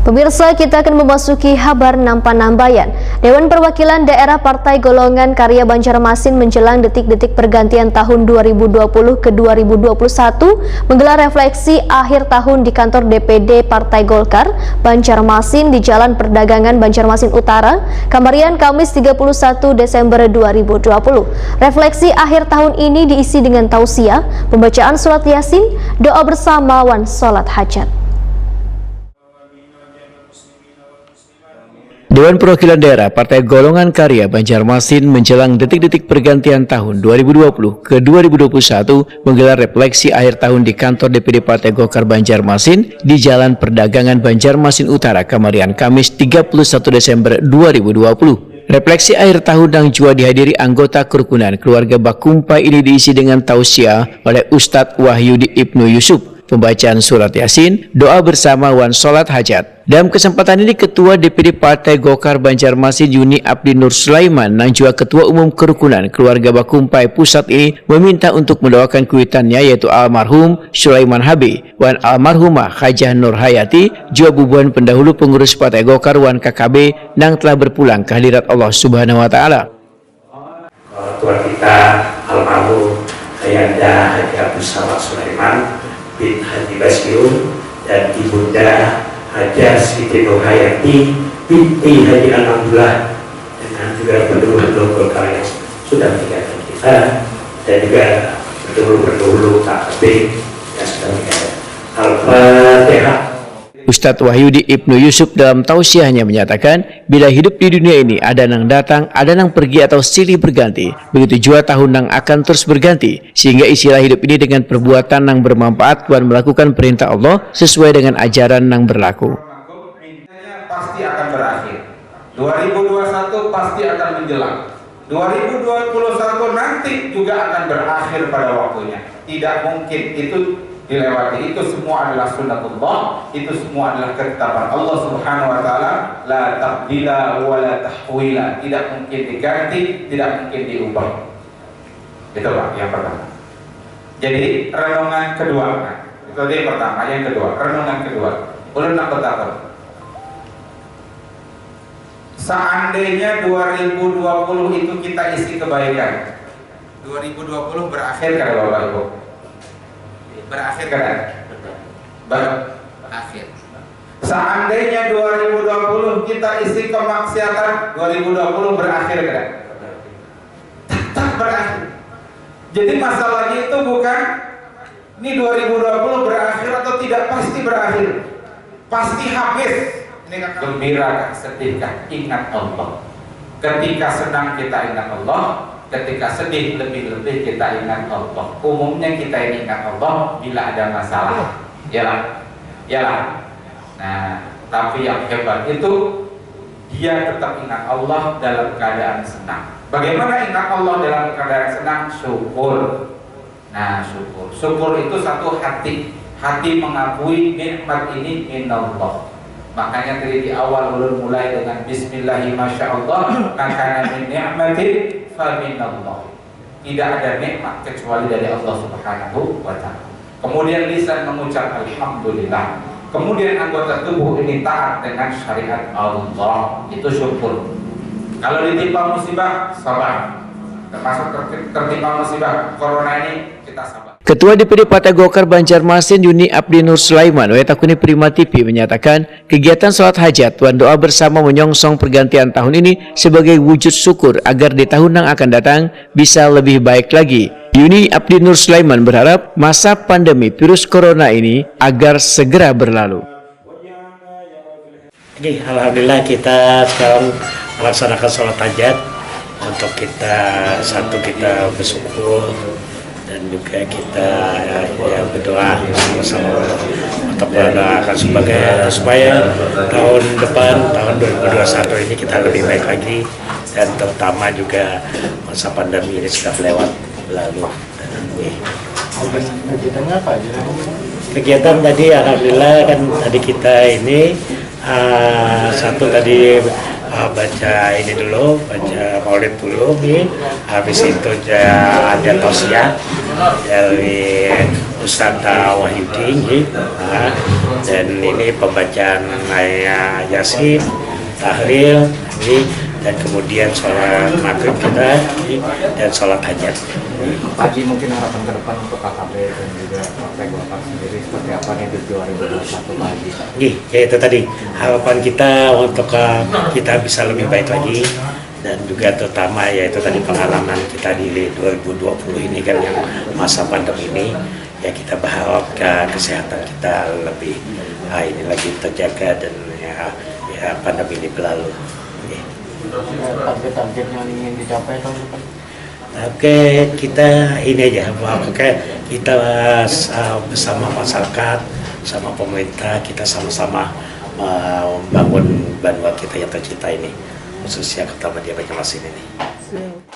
Pemirsa, kita akan memasuki kabar Nampan-Nambayan. Dewan Perwakilan Daerah Partai Golongan Karya Banjarmasin menjelang detik-detik pergantian tahun 2020 ke 2021 menggelar refleksi akhir tahun di kantor DPD Partai Golkar Banjarmasin di Jalan Perdagangan Banjarmasin Utara, Kamarian, Kamis 31 Desember 2020. Refleksi akhir tahun ini diisi dengan tausiah, pembacaan surat Yasin, doa bersama wan sholat hajat. Dewan Perwakilan Daerah Partai Golongan Karya Banjarmasin menjelang detik-detik pergantian tahun 2020 ke 2021 menggelar refleksi akhir tahun di kantor DPD Partai Golkar Banjarmasin di Jalan Perdagangan Banjarmasin Utara, Kamarian, Kamis 31 Desember 2020. Refleksi akhir tahun yang juga dihadiri anggota kerukunan keluarga Bakumpai ini diisi dengan tausiah oleh Ustadz Wahyudi Ibnu Yusuf, pembacaan surat Yasin, doa bersama wan sholat hajat. Dalam kesempatan ini, Ketua DPD Partai Golkar Banjarmasin Yuni Abdi Nur Sulaiman dan juga Ketua Umum Kerukunan Keluarga Bakumpai Pusat ini meminta untuk mendoakan kuitannya, yaitu almarhum Sulaiman Habi wan almarhumah Hajah Nur Hayati, juga bubuhan pendahulu pengurus Partai Golkar wan KKB yang telah berpulang ke hadirat Allah Subhanahu wa Ta'ala. Tuan kita almarhum Ayanda Haji Abdus Samad Sulaiman bin Haji Basirun dan Ibunda Hajah Siti Nur Hayati binti Haji Alhamdulillah, dengan juga pendahulu Golkar yang sudah meninggalkan kita, dan juga pendahulu KKB yang sudah meninggalkan. Al-Fatihah. Ustadz Wahyudi Ibnu Yusuf dalam tausiahnya menyatakan, bila hidup di dunia ini ada yang datang, ada yang pergi atau silih berganti, begitu juga tahun yang akan terus berganti, sehingga isilah hidup ini dengan perbuatan yang bermanfaat dan melakukan perintah Allah sesuai dengan ajaran yang berlaku. Pasti akan berakhir. 2021 pasti akan menjelang. 2021 nanti juga akan berakhir pada waktunya. Tidak mungkin itu dilewati. Itu semua adalah sunnatullah, itu semua adalah ketetapan Allah Subhanahu wa Ta'ala. La tabdila wa la tahwila, tidak mungkin diganti, tidak mungkin diubah. Itu Pak yang pertama. Jadi renungan kedua, itu yang pertama. Yang kedua, renungan kedua, ulun nak bertakwa. Seandainya 2020 itu kita isi kebaikan, 2020 berakhir kan Bapak Ibu? Berakhir kan? Berakhir. Seandainya 2020 kita isi kemaksiatan, 2020 berakhir kan? Tetap berakhir. Jadi masalahnya itu bukan ini 2020 berakhir atau tidak, pasti berakhir, pasti habis. Ini kan gembira kah, sedih kah, ingat Allah. Ketika senang kita ingat Allah, ketika sedih lebih-lebih kita ingat Allah. Umumnya kita ingat Allah bila ada masalah, yalah. Nah, tapi yang hebat itu dia tetap ingat Allah dalam keadaan senang. Bagaimana ingat Allah dalam keadaan senang? Syukur. Nah, syukur itu satu hati mengakui nikmat ini minallah. Makanya tadi di awal ulun mulai dengan Bismillahirrahmanirrahim, maka min ni'matin fa minallah. Tidak ada nikmat kecuali dari Allah Subhanahu wa Ta'ala. Kemudian lisan mengucap alhamdulillah. Kemudian anggota tubuh ini taat dengan syariat Allah. Itu syukur. Kalau ditimpa musibah, sabar. Termasuk tertimpa musibah corona ini, kita sabar. Ketua DPD Partai Golkar Banjarmasin Yuni Abdi Nur Sulaiman Wetakuni Prima TV menyatakan, kegiatan sholat hajat dan doa bersama menyongsong pergantian tahun ini sebagai wujud syukur agar di tahun yang akan datang bisa lebih baik lagi. Yuni Abdi Nur Sulaiman berharap masa pandemi virus corona ini agar segera berlalu. Alhamdulillah kita sekarang melaksanakan sholat hajat untuk kita bersyukur dan juga kita berdoa bersama untuk mendoakan supaya tahun depan, tahun 2021 ini kita lebih baik lagi, dan terutama juga masa pandemi ini sudah lewat lalu. Kegiatannya apa aja? Kegiatan tadi alhamdulillah kan tadi kita ini satu tadi baca ini dulu, baca maulid dulu nih. Habis itu ada tausiah dari Ustadz Wahyudi, dan ini pembacaan ayat Yasin, tahlil, dan kemudian sholat maghrib kita dan sholat hajat. Pagi mungkin harapan ke depan untuk KKB dan juga Partai Golkar sendiri seperti apa nih di 2021 pagi? Ya itu tadi harapan kita untuk kita bisa lebih baik lagi, dan juga terutama yaitu tadi pengalaman kita di 2020 ini kan yang masa pandemi ini, ya kita berharap kesehatan kita lebih ini lagi terjaga dan ya pandemi ini berlalu. Target-target yang ingin dicapai tahun depan? Oke, kita ini aja, oke, kita bersama masyarakat, sama pemerintah, kita sama-sama membangun Banua kita yang tercinta ini, khususnya Kota Media Banjarmasin ini.